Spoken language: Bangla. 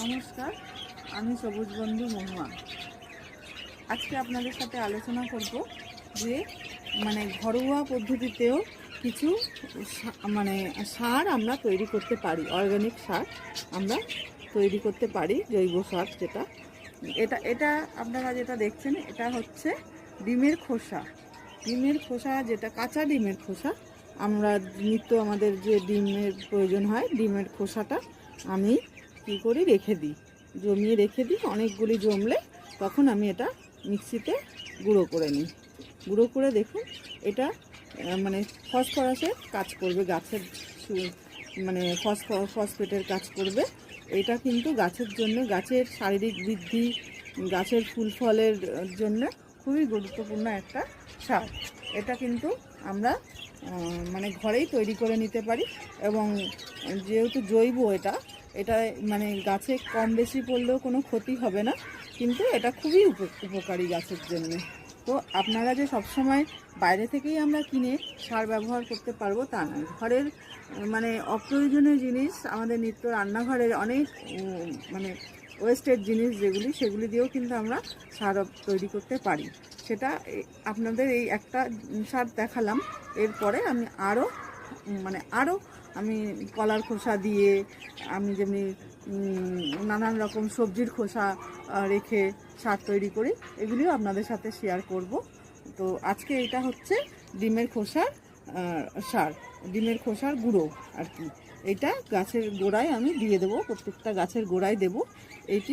নমস্কার, আমি সবুজ বন্ধু মহুয়া। আজকে আপনাদের সাথে আলোচনা করব যে ঘরোয়া পদ্ধতিতেও কিছু সার আমরা তৈরি করতে পারি। অর্গানিক সার আমরা তৈরি করতে পারি, জৈব সার যেটা। এটা আপনারা যেটা দেখছেন, এটা হচ্ছে ডিমের খোসা। যেটা কাঁচা ডিমের খোসা, আমরা নিত্য আমাদের যে ডিমের প্রয়োজন হয়, ডিমের খোসাটা আমি কী করি, জমিয়ে রেখে দিই। অনেকগুলি জমলে তখন আমি এটা মিক্সিতে গুঁড়ো করে নিই। গুঁড়ো করে দেখুন, এটা ফসফরাসের কাজ করবে, গাছের ফসফেটের কাজ করবে। এটা কিন্তু গাছের জন্য, গাছের শারীরিক বৃদ্ধি, গাছের ফুল ফলের জন্য খুবই গুরুত্বপূর্ণ একটা সার। এটা কিন্তু আমরা ঘরেই তৈরি করে নিতে পারি, এবং যেহেতু জৈব, এটা গাছে কম বেশি পড়লেও কোনো ক্ষতি হবে না, কিন্তু এটা খুবই উপকারী গাছের জন্য। তো আপনারা যে সবসময় বাইরে থেকেই আমরা কিনে সার ব্যবহার করতে পারবো তা নয়। ঘরের অপ্রয়োজনীয় জিনিস, আমাদের নিত্য রান্নাঘরের অনেক ওয়েস্টেড জিনিস সেগুলি দিয়েও কিন্তু আমরা সার তৈরি করতে পারি। সেটা আপনাদের এই একটা সার দেখালাম। এরপরে আমি আরও আমি কলার খোসা দিয়ে, আমি যেমনি নানান রকম সবজির খোসা রেখে সার তৈরি করি, এগুলিও আপনাদের সাথে শেয়ার করব। তো আজকে এটা হচ্ছে ডিমের খোসার সার, ডিমের খোসার গুঁড়ো আর কি। এটা গাছের গোড়ায় আমি দিয়ে দেবো, প্রত্যেকটা গাছের গোড়ায় দেব। এইটি